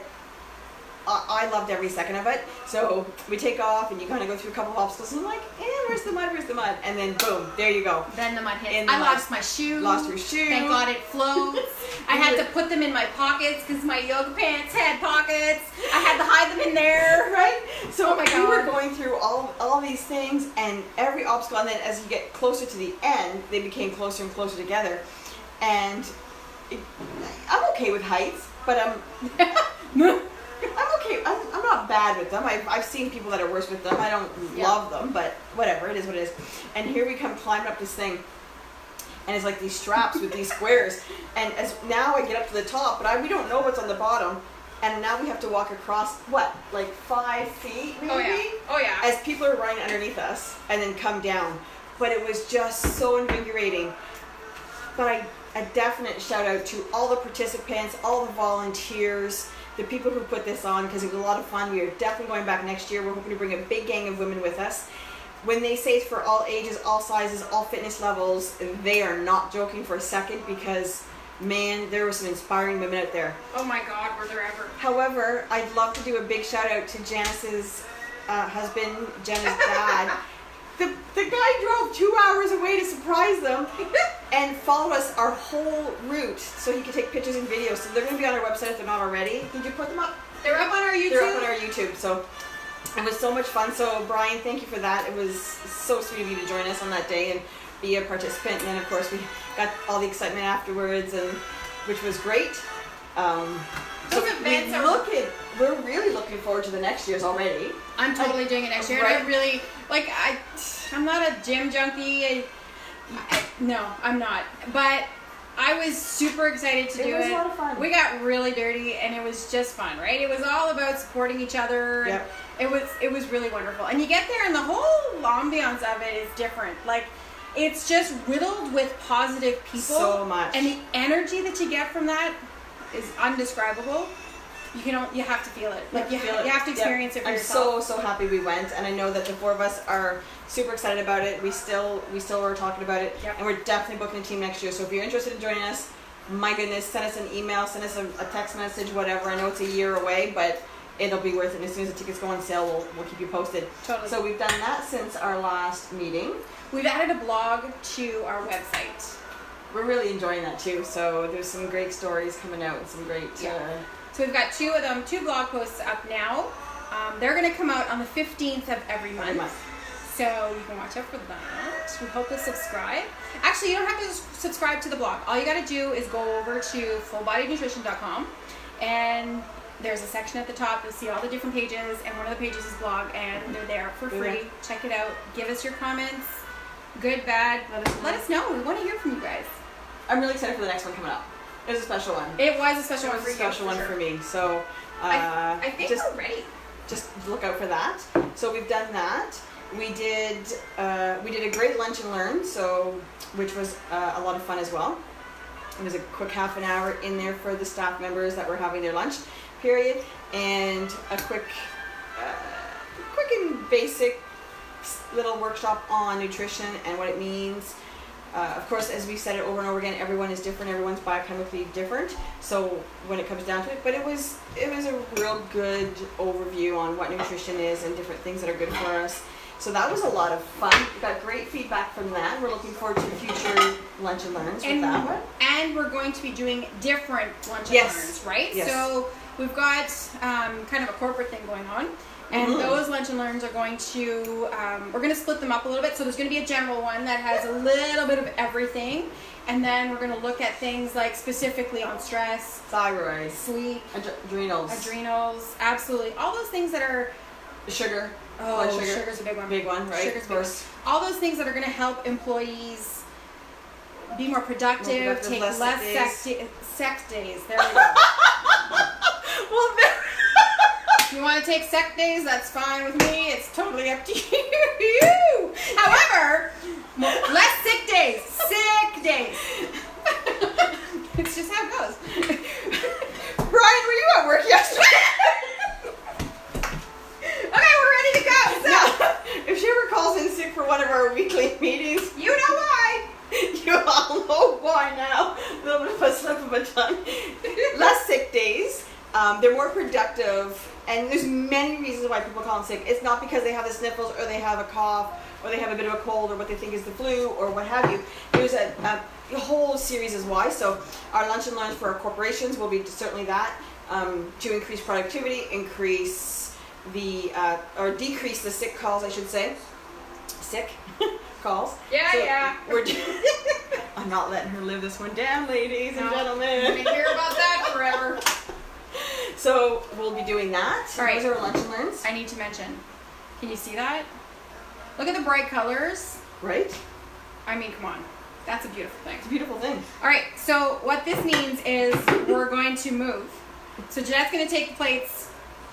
I loved every second of it. So we take off, and you kind of go through a couple of obstacles, and you're like, where's the mud? Where's the mud? And then boom, there you go. Then the mud hit. I lost my shoe. Lost your shoe. Thank God it floats. I had to put them in my pockets because my yoga pants had pockets. I had to hide them in there. Right? So oh my God. We were going through all these things, and every obstacle, and then as you get closer to the end, they became closer and closer together. And I'm okay with heights, but I'm okay. I'm not bad with them. I've seen people that are worse with them. I don't love them, but whatever. It is what it is. And here we come climbing up this thing, and it's like these straps with these squares. And as now I get up to the top, but we don't know what's on the bottom. And now we have to walk across like 5 feet maybe? Oh yeah. As people are running underneath us, and then come down. But it was just so invigorating. But a definite shout out to all the participants, all the volunteers, the people who put this on, because it was a lot of fun. We are definitely going back next year. We're hoping to bring a big gang of women with us. When they say it's for all ages, all sizes, all fitness levels, they are not joking for a second, because man, there were some inspiring women out there. Oh my God, were there ever. However, I'd love to do a big shout out to Janice's husband, Jenna's dad. The guy drove 2 hours away to surprise them and followed us our whole route so he could take pictures and videos. So they're going to be on our website if they're not already. Did you put them up? They're up on our YouTube. They're up on our YouTube. So it was so much fun. So Brian, thank you for that. It was so sweet of you to join us on that day and be a participant. And then of course we got all the excitement afterwards, and which was great. Those events we're really looking forward to the next year's already. I'm totally doing it next year. Right. And I really, I'm not a gym junkie. No, I'm not. But I was super excited to do it. It was a lot of fun. We got really dirty, and it was just fun, right? It was all about supporting each other. Yep. It was really wonderful. And you get there, and the whole ambiance of it is different. Like, it's just riddled with positive people. So much. And the energy that you get from that is undescribable. You have to feel it. Like you have to experience it for yourself. I'm so happy we went, and I know that the 4 of us are super excited about it. We still are talking about it, and we're definitely booking a team next year. So if you're interested in joining us, my goodness, send us an email, send us a text message, whatever. I know it's a year away, but it'll be worth it. And as soon as the tickets go on sale, we'll keep you posted. Totally. So we've done that since our last meeting. We've added a blog to our website. We're really enjoying that too. So there's some great stories coming out and some great. So we've got 2 of them, 2 blog posts up now. They're going to come out on the 15th of every month. So you can watch out for that. We hope you'll subscribe. Actually, you don't have to subscribe to the blog. All you got to do is go over to fullbodynutrition.com, and there's a section at the top. You'll see all the different pages, and one of the pages is blog, and they're there for free. Check it out. Give us your comments. Good, bad. Let us know. We want to hear from you guys. I'm really excited for the next one coming up. It was a special one. It was a special one for you. It was a special one for me. So I think we're ready. Just look out for that. So we've done that. We did a great lunch and learn, which was a lot of fun as well. It was a quick half an hour in there for the staff members that were having their lunch period, and a quick and basic little workshop on nutrition and what it means. Of course, as we said it over and over again, everyone is different. Everyone's biochemically different. So when it comes down to it, but it was a real good overview on what nutrition is and different things that are good for us. So that was a lot of fun. We got great feedback from that. We're looking forward to future lunch and learns with that one. And we're going to be doing different lunch and learns, right? Yes. So we've got kind of a corporate thing going on. And those lunch and learns are going to, we're going to split them up a little bit. So there's going to be a general one that has a little bit of everything. And then we're going to look at things like specifically on stress, thyroid, sleep, adrenals, absolutely. All those things that are... Sugar. Oh, sugar's a big one. Big one, right? Sugar's a big one. All those things that are going to help employees be more productive, take less sex days. There we go. Well, if you want to take sec days, that's fine with me. It's totally up to you. However, less sick days. Sick days. It's just how it goes. Brian, were you at work yesterday? Okay, we're ready to go. So, yeah. If she ever calls in sick for one of our weekly meetings, you know why. You all know why now. A little bit of a slip of a tongue. Less sick days. They're more productive. And there's many reasons why people call in sick. It's not because they have the sniffles or they have a cough or they have a bit of a cold or what they think is the flu or what have you. There's a whole series as why. So our lunch and learns for our corporations will be certainly that, to increase productivity, increase or decrease the sick calls, I should say. Sick calls. Yeah, so yeah. I'm not letting her live this one down, ladies and gentlemen. We're going to hear about that forever. So we'll be doing that. All right. Those are our lunch and learns. I need to mention. Can you see that? Look at the bright colors. Right? I mean, come on. That's a beautiful thing. It's a beautiful thing. All right. So what this means is we're going to move. So Jeanette's going to take the plates.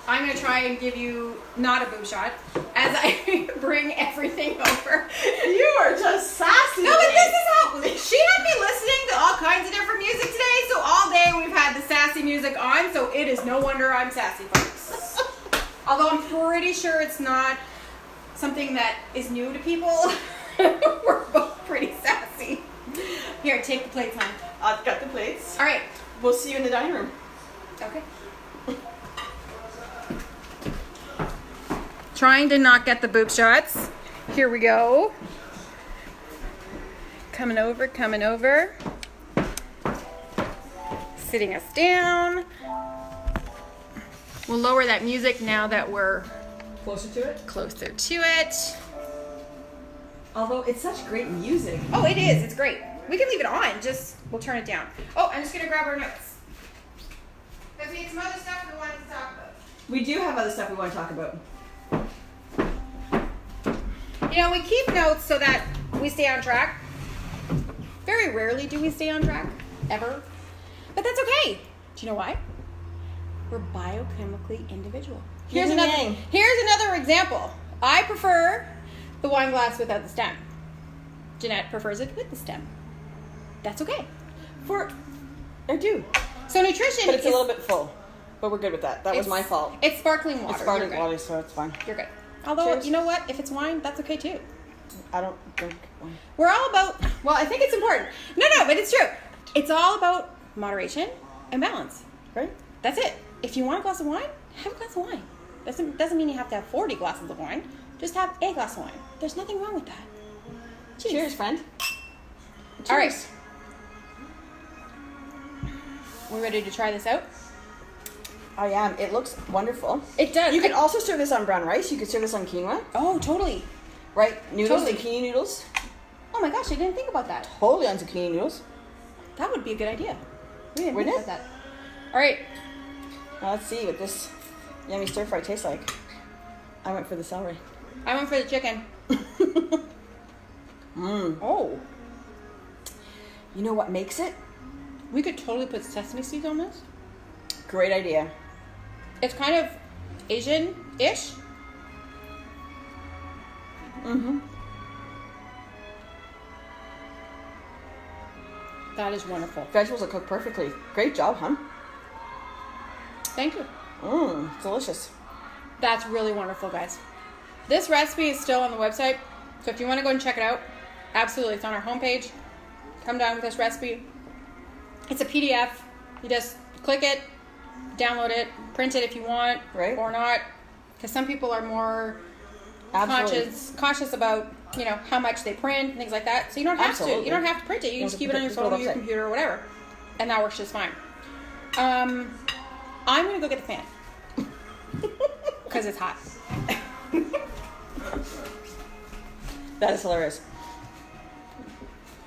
I'm going to try and give you not a boob shot as I bring everything over. You are just sassy. No, but this is how she had me listening to all kinds of different music today. So all day we've had the sassy music on. So it is no wonder I'm sassy, folks. Although I'm pretty sure it's not something that is new to people. We're both pretty sassy. Here, take the plates, hon. I've got the plates. All right. We'll see you in the dining room. Okay. Trying to not get the boob shots. Here we go. Coming over. Sitting us down. We'll lower that music now that we're closer to it. Although it's such great music. Oh, it is. It's great. We can leave it on. We'll turn it down. Oh, I'm just going to grab our notes. Because we had some other stuff we wanted to talk about. We do have other stuff we want to talk about. You know, we keep notes so that we stay on track. Very rarely do we stay on track, ever. But that's okay. Do you know why? We're biochemically individual. Here's another example. I prefer the wine glass without the stem. Jeanette prefers it with the stem. That's okay. I do. So nutrition But it's a little bit full. But we're good with that. That was my fault. It's sparkling water. It's sparkling water, so it's fine. You're good. Although, Cheers. you know what? If it's wine, that's okay too. I don't drink wine. We're all about, well, I think it's important. No, but it's true. It's all about moderation and balance. Right? That's it. If you want a glass of wine, have a glass of wine. Doesn't mean you have to have 40 glasses of wine. Just have a glass of wine. There's nothing wrong with that. Cheers, friend. Cheers. All right. We ready to try this out? I am. It looks wonderful. It does. You can also serve this on brown rice. You could serve this on quinoa. Oh, totally. Right? Noodles, Totally. zucchini noodles. Oh my gosh, I didn't think about that. Totally on zucchini noodles. That would be a good idea. We didn't Wouldn't think it? about that. All right. Now let's see what this yummy stir fry tastes like. I went for the celery. I went for the chicken. Oh. You know what makes it? We could totally put sesame seeds on this. Great idea. It's kind of Asian-ish. Mm-hmm. That is wonderful. Vegetables are cooked perfectly. Great job, hon. Thank you. Delicious. That's really wonderful, guys. This recipe is still on the website, so if you want to go and check it out, absolutely, it's on our homepage. Come down with this recipe. It's a PDF. You just click it, download it, print it if you want, right, or not, because some people are more cautious about, you know, how much they print and things like that. So you don't have to. You don't have to print it. You can just keep it on your phone or your computer or whatever, and that works just fine. I'm gonna go get the fan because it's hot. That is hilarious.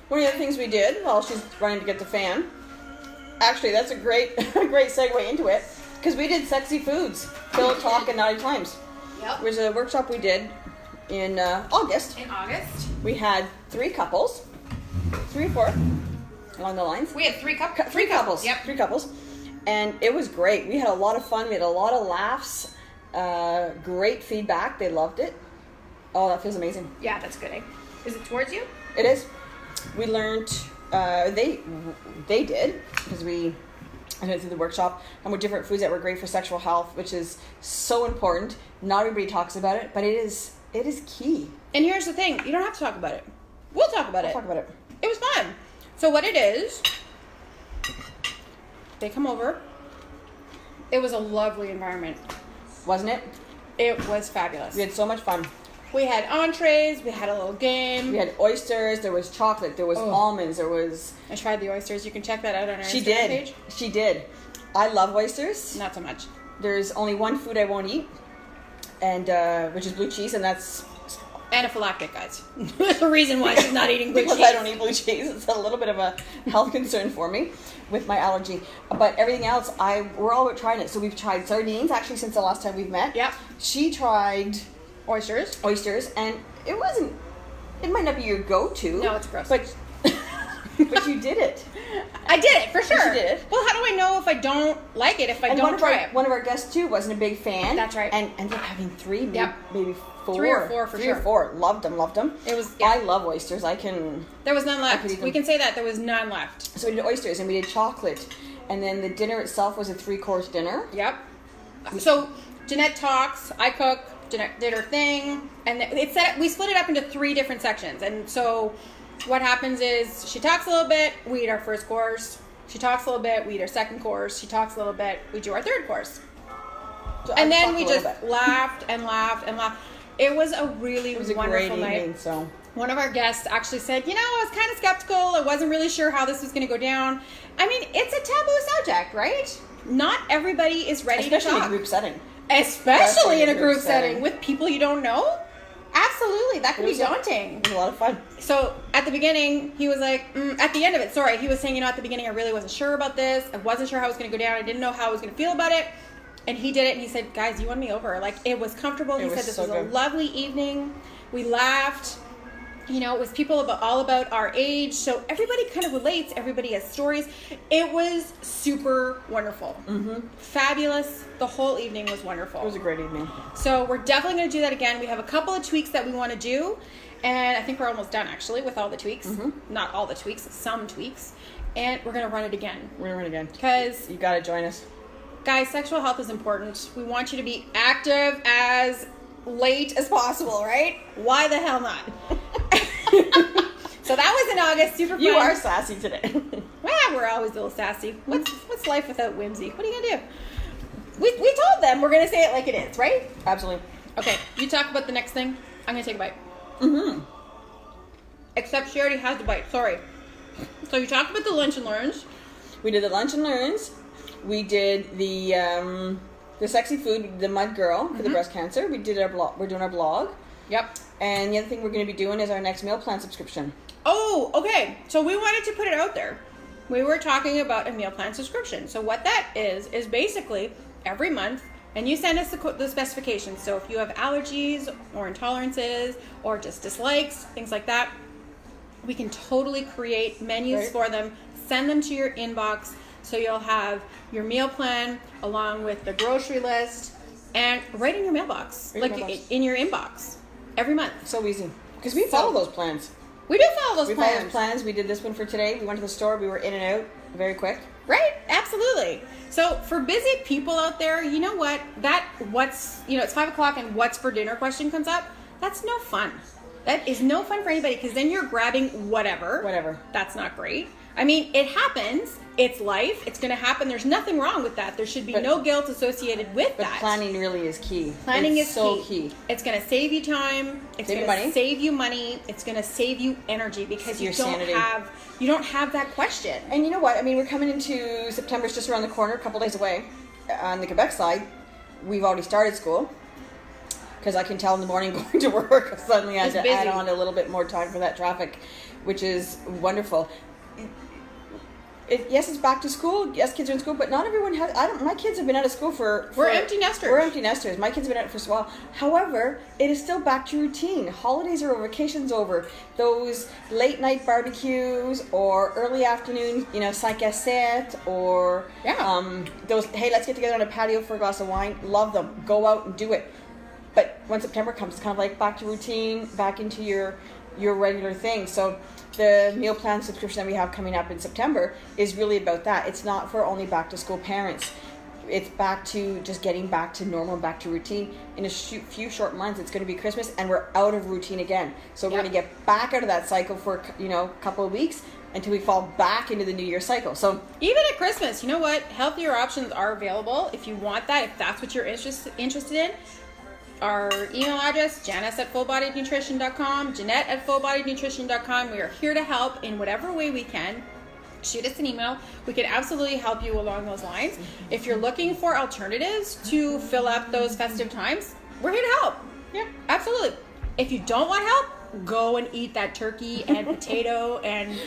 One of the other things we did while she's running to get the fan, actually that's a great great segue into it, because we did sexy foods, Pillow Talk and Naughty Times. Yep. It was a workshop we did in August. In August. We had 3 couples, 3 or 4 along the lines. We had 3 couples. 3 couples. Yep. 3 couples. And it was great. We had a lot of fun. We had a lot of laughs. Great feedback. They loved it. Oh, that feels amazing. Yeah, that's good. Eh? Is it towards you? It is. We learned, they did, because I went through the workshop, and with different foods that were great for sexual health, which is so important. Not everybody talks about it, but it is key. And here's the thing. You don't have to talk about it. We'll talk about it. Talk about it. It was fun. So what it is, they come over. It was a lovely environment. Wasn't it? It was fabulous. We had so much fun. We had entrees. We had a little game. We had oysters. There was chocolate. There was almonds. There was... I tried the oysters. You can check that out on our Instagram page. She did. I love oysters. Not so much. There's only one food I won't eat, and which is blue cheese, and that's... Anaphylactic, guys. The reason why she's not eating blue cheese. Because I don't eat blue cheese. It's a little bit of a health concern for me with my allergy. But everything else, we're all about trying it. So we've tried sardines, actually, since the last time we've met. Yep. She tried... Oysters, and it might not be your go-to. No, it's gross. But you did it. I did it, for sure. You did it. Well, how do I know if I don't like it, if I don't try it? One of our guests, too, wasn't a big fan. That's right. And ended up having 3, maybe 4. 3 or 4, for 3 sure. or 4. Loved them. It was... Yeah. I love oysters. There was none left. We can say that. There was none left. So we did oysters, and we did chocolate. And then the dinner itself was a 3-course dinner. Yep. So Jeanette talks, I cook, Jeanette did her thing, and we split it up into 3 different sections. And so what happens is she talks a little bit, we eat our first course. She talks a little bit, we eat our second course. She talks a little bit, we do our third course. So and then we just laughed and laughed and laughed. It was a really wonderful great night. Evening, so. One of our guests actually said, you know, I was kind of skeptical. I wasn't really sure how this was going to go down. I mean, it's a taboo subject, right? Not everybody is ready to talk. Especially in a group setting. Especially in a group setting with people you don't know. Absolutely. That can be daunting. It was a lot of fun. So at the beginning, he was like, at the end of it, sorry, he was saying, you know, at the beginning, I really wasn't sure about this. I wasn't sure how it was going to go down. I didn't know how I was going to feel about it. And he did it, and he said, guys, you won me over. Like, it was comfortable. He said this was a lovely evening. We laughed. You know, it was people all about our age. So everybody kind of relates. Everybody has stories. It was super wonderful. Mm-hmm. Fabulous. The whole evening was wonderful. It was a great evening. So we're definitely going to do that again. We have a couple of tweaks that we want to do. And I think we're almost done, actually, with all the tweaks. Mm-hmm. Not all the tweaks, some tweaks. And we're going to run it again. We're going to run it again. Because you got to join us. Guys, sexual health is important. We want you to be active as late as possible, right? Why the hell not? So that was in August. Super fun. You are sassy today. Well, we're always a little sassy. What's life without whimsy? What are you going to do? We told them we're going to say it like it is, right? Absolutely. Okay, you talk about the next thing. I'm going to take a bite. Mm-hmm. Except she already has the bite. Sorry. So you talked about the lunch and learns. We did the lunch and learns. We did the sexy food, the mud girl for the breast cancer. We did our blog. We're doing our blog. Yep. And the other thing we're going to be doing is our next meal plan subscription. Oh, okay. So we wanted to put it out there. We were talking about a meal plan subscription. So what that is basically every month, and you send us the specifications. So if you have allergies or intolerances or just dislikes, things like that, we can totally create menus for them, send them to your inbox. So you'll have your meal plan along with the grocery list and right in your mailbox, in your inbox. every month. So easy. Because we follow those plans. We do follow those We plans. follow those plans. We did this one for today. We went to the store. We were in and out very quick. Right? Absolutely. So for busy people out there, you know what? It's 5 o'clock and what's for dinner question comes up. That's no fun. That is no fun for anybody because then you're grabbing whatever. Whatever. That's not great. I mean, it happens. It's life. It's going to happen. There's nothing wrong with that. There should be no guilt associated with that. But planning really is key. Planning is so key. It's going to save you time. It's going to save you money. It's going to save you energy because you don't have that question. And you know what? I mean, we're coming into September's just around the corner, a couple days away. On the Quebec side, we've already started school. Because I can tell in the morning going to work, suddenly I had to add on a little bit more time for that traffic, which is wonderful. Yes, it's back to school. Yes, kids are in school, but not everyone has. My kids have been out of school for. We're empty nesters. We're empty nesters. My kids have been out for a while. However, it is still back to routine. Holidays are over. Vacations over. Those late night barbecues or early afternoon, 5 à 7 or those. Hey, let's get together on a patio for a glass of wine. Love them. Go out and do it. But when September comes, it's kind of like back to routine, back into your regular thing. So the meal plan subscription that we have coming up in September is really about that. It's not for only back to school parents. It's back to just getting back to normal, back to routine. In a few short months, it's going to be Christmas and we're out of routine again. So we're going to get back out of that cycle for a couple of weeks until we fall back into the New Year cycle. So even at Christmas, you know what? Healthier options are available if you want that, if that's what you're interested in. Our email address, janice@fullbodiednutrition.com, Jeanette@fullbodiednutrition.com. We are here to help in whatever way we can. Shoot us an email. We can absolutely help you along those lines. If you're looking for alternatives to fill up those festive times, we're here to help. Yeah, absolutely. If you don't want help, go and eat that turkey and potato and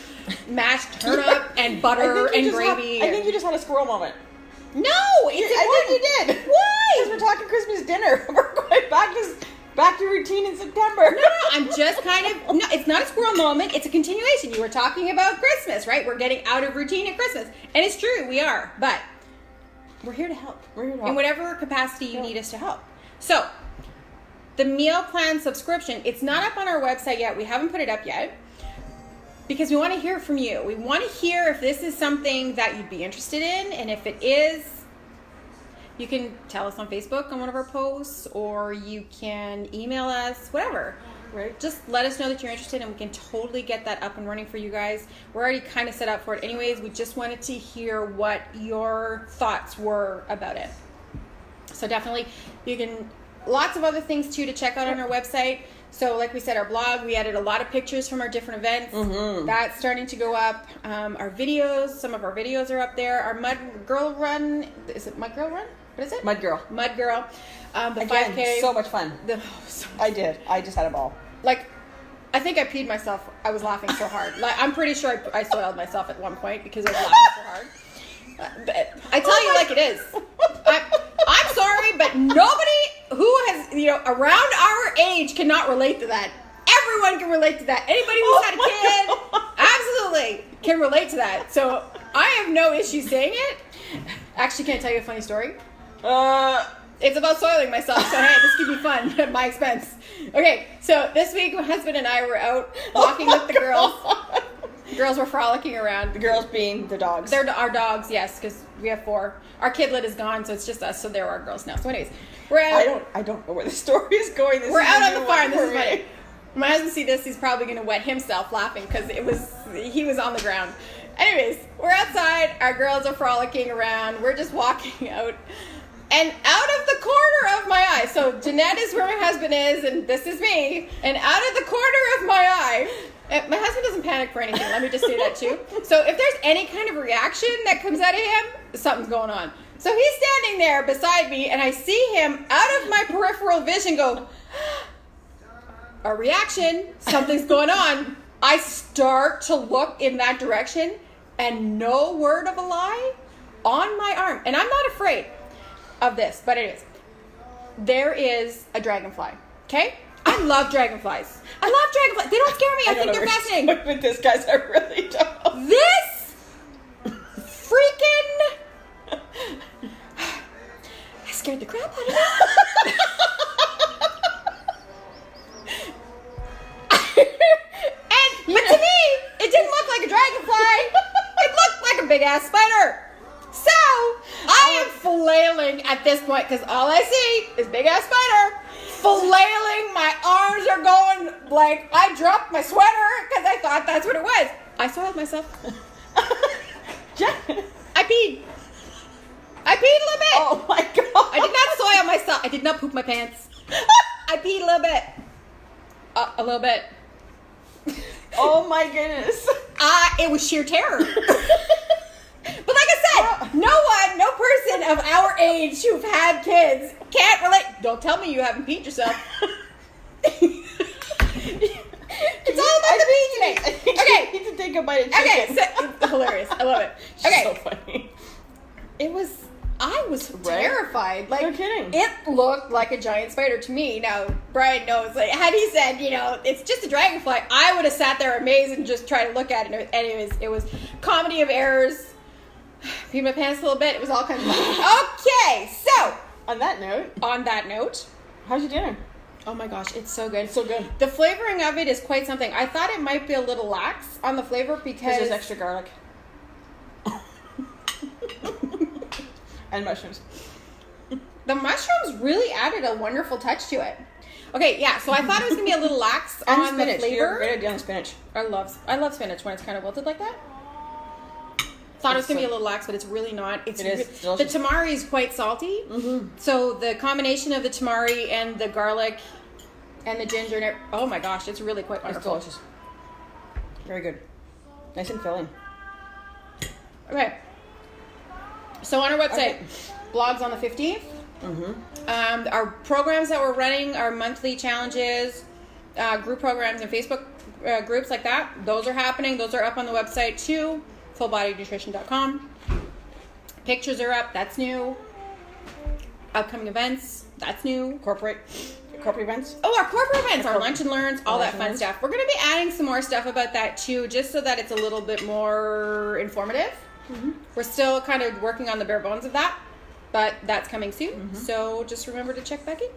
mashed turnip and butter and gravy. I think you just had a squirrel moment. No, I think you did. Why? Because we're talking Christmas dinner. We're going back to routine in September. No, I'm just no, it's not a squirrel moment. It's a continuation. You were talking about Christmas, right? We're getting out of routine at Christmas. And it's true, we are. But we're here to help. In whatever capacity you need us to help. So, the meal plan subscription, it's not up on our website yet. We haven't put it up yet. Because we want to hear from you. We want to hear if this is something that you'd be interested in. And if it is, you can tell us on Facebook on one of our posts, or you can email us, whatever. Right? Just let us know that you're interested and we can totally get that up and running for you guys. We're already kind of set up for it anyways. We just wanted to hear what your thoughts were about it. So definitely, you can, lots of other things too to check out on our website. So like we said, our blog, we added a lot of pictures from our different events. Mm-hmm. That's starting to go up. Our videos, some of our videos are up there. Our Mud Girl Run, is it Mud Girl Run? What is it? Mud Girl. Mud Girl. The Again, 5K. So much fun. I did. I just had a ball. I think I peed myself. I was laughing so hard. I'm pretty sure I soiled myself at one point because I was laughing so hard. But I tell you like it is. I'm sorry, but nobody who has, around our age cannot relate to that. Everyone can relate to that. Anybody who's had a kid, absolutely can relate to that. So I have no issue saying it. Actually, can I tell you a funny story? It's about soiling myself, so hey, this could be fun at my expense. Okay, so this week my husband and I were out walking with the girls. The girls were frolicking around. The girls being the dogs. They're our dogs, yes, because we have 4. Our kidlet is gone, so it's just us, so they're our girls now. So anyways, we're out. I don't know where the story is going. We're out on the farm. This is funny. My husband see this, he's probably going to wet himself laughing because he was on the ground. Anyways, we're outside. Our girls are frolicking around. We're just walking out. And out of the corner of my eye, so Jeanette is where my husband is, and this is me. And out of the corner of my eye, my husband doesn't panic for anything. Let me just say that too. So if there's any kind of reaction that comes out of him, something's going on. So he's standing there beside me, and I see him out of my peripheral vision go, a reaction, something's going on. I start to look in that direction, and no word of a lie, on my arm. And I'm not afraid of this, but anyways, there is a dragonfly. Okay? I love dragonflies. They don't scare me. I think they're fascinating. With this, guys, I really don't. This freaking I scared the crap out of me. ass spider. So I am flailing at this point because all I see is big ass spider. Flailing, my arms are going like I dropped my sweater because I thought that's what it was. I soiled myself. I peed. I peed a little bit. Oh my god. I did not soil myself. I did not poop my pants. I peed a little bit. A little bit. Oh my goodness. It was sheer terror. But like I said, no person of our age who've had kids can't relate. Don't tell me you haven't peed yourself. It's all about the pee today. Okay. You need to take a bite of chicken. Okay, so, hilarious. I love it. Okay. So funny. I was terrified. Like, no kidding. It looked like a giant spider to me. Now, Brian knows, like, had he said, it's just a dragonfly, I would have sat there amazed and just tried to look at it. And it was comedy of errors. Peed my pants a little bit. It was all kinds of fun. Okay, so. On that note. How's your dinner? Oh my gosh, it's so good. It's so good. The flavoring of it is quite something. I thought it might be a little lax on the flavor because there's extra garlic. And mushrooms. The mushrooms really added a wonderful touch to it. Okay, yeah, so I thought it was going to be a little lax and on spinach. the flavor. Great idea on spinach. I love spinach when it's kind of wilted like that. Thought it was going to be a little lax, but it's really not. It is delicious. The tamari is quite salty. Mm-hmm. So the combination of the tamari and the garlic and the ginger, and oh my gosh, it's really quite wonderful. It's delicious. Very good. Nice and filling. Okay. So on our website, blogs on the 15th. Mm-hmm. Our programs that we're running, our monthly challenges, group programs and Facebook groups like that, those are happening. Those are up on the website too, fullbodiednutrition.com. Pictures are up. That's new. Upcoming events. That's new. Corporate events. Oh, our corporate events, our lunch and learns, all that fun stuff. We're going to be adding some more stuff about that too, just so that it's a little bit more informative. Mm-hmm. We're still kind of working on the bare bones of that, but that's coming soon. Mm-hmm. So just remember to check back in.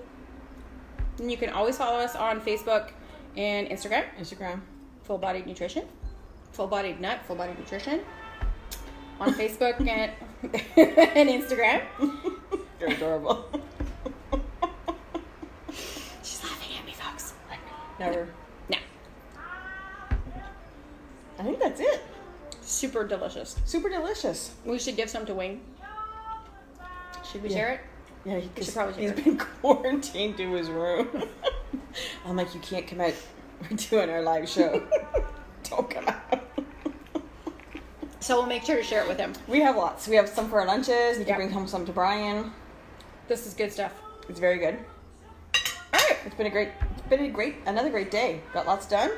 And you can always follow us on Facebook and Instagram. Full Bodied Nutrition. Full Bodied Nut. Full Bodied Nutrition. On Facebook and Instagram. You're adorable. She's laughing at me, folks. Never. No. I think that's it. Super delicious. We should give some to Wayne. Should we share it? Yeah, we should probably share it. He's been quarantined to his room. I'm like, you can't come out. We're doing our live show. Don't come out. So we'll make sure to share it with him. We have lots. We have some for our lunches. You can bring home some to Brian. This is good stuff. It's very good. All right. It's been another great day. Got lots done.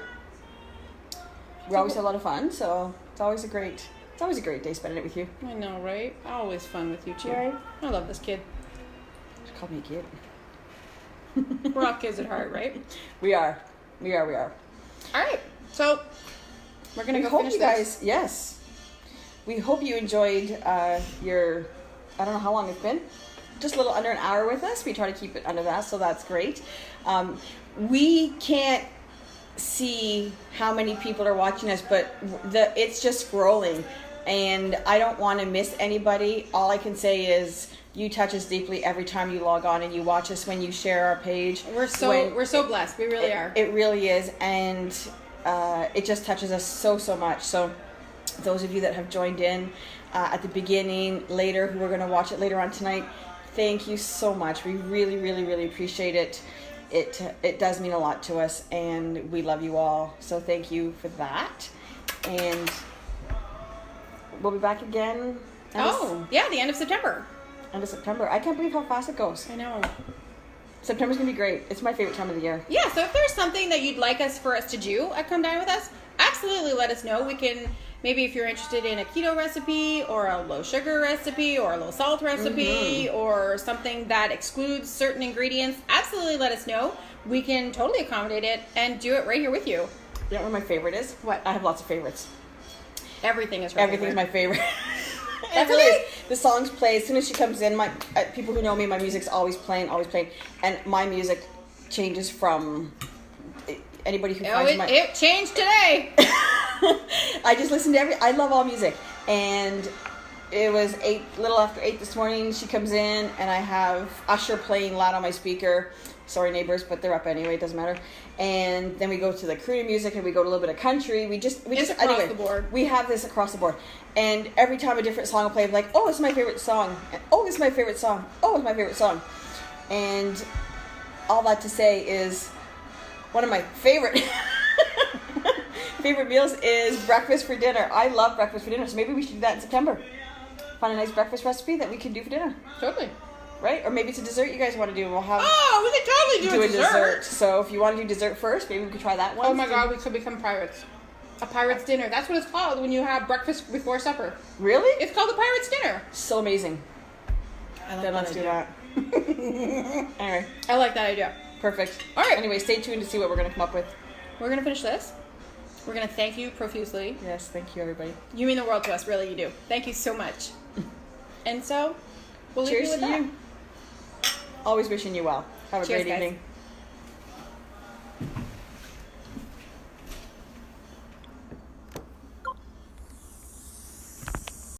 We always have a lot of fun, so it's always a great day spending it with you. I know, right? Always fun with you too. Right. I love this kid. Just call me a kid. We're all kids at heart, right? We are. All right. So we're gonna go finish this. Yes. We hope you enjoyed your. I don't know how long it's been. Just a little under an hour with us. We try to keep it under that, so that's great. We can't see how many people are watching us, but it's just scrolling, and I don't want to miss anybody. All I can say is you touch us deeply every time you log on and you watch us when you share our page. We're so blessed. We really are. It really is, and it just touches us so much. So those of you that have joined in at the beginning, later, who are going to watch it later on tonight, thank you so much. We really, really, really appreciate it. It does mean a lot to us, and we love you all. So thank you for that. And we'll be back again. The end of September. I can't believe how fast it goes. I know. September's going to be great. It's my favorite time of the year. Yeah, so if there's something that you'd like for us to do at Come Dine With Us, absolutely let us know. We can, maybe if you're interested in a keto recipe or a low sugar recipe or a low salt recipe or something that excludes certain ingredients, absolutely let us know. We can totally accommodate it and do it right here with you. You know what my favorite is? What? I have lots of favorites. Everything is my favorite. That's okay. The songs play as soon as she comes in. My people who know me, my music's always playing, and my music changes from anybody who finds my. It changed today. I just listen to I love all music, and it was a little after 8 this morning. She comes in, and I have Usher playing loud on my speaker. Sorry, neighbors, but they're up anyway. It doesn't matter. And then we go to the crooner music, and we go to a little bit of country. It's across the board. We have this across the board. And every time a different song will play, I'm like, oh, it's my favorite song. And, oh, it's my favorite song. Oh, it's my favorite song. And all that to say is one of my favorite meals is breakfast for dinner. I love breakfast for dinner, so maybe we should do that in September. Find a nice breakfast recipe that we can do for dinner. Totally. Right? Or maybe it's a dessert you guys want to do, and we'll have... Oh, we could totally do a dessert. So if you want to do dessert first, maybe we could try that one. Oh my God, we could become pirates. A pirate's dinner. That's what it's called when you have breakfast before supper. Really? It's called a pirate's dinner. So amazing. I like Then that let's idea. do that. Anyway. I like that idea. Perfect. All right. Anyway, stay tuned to see what we're going to come up with. We're going to finish this. We're going to thank you profusely. Yes, thank you, everybody. You mean the world to us. Really, you do. Thank you so much. And so, we'll leave Cheers you with to that. you. Always wishing you well. Have a Cheers, great guys. evening.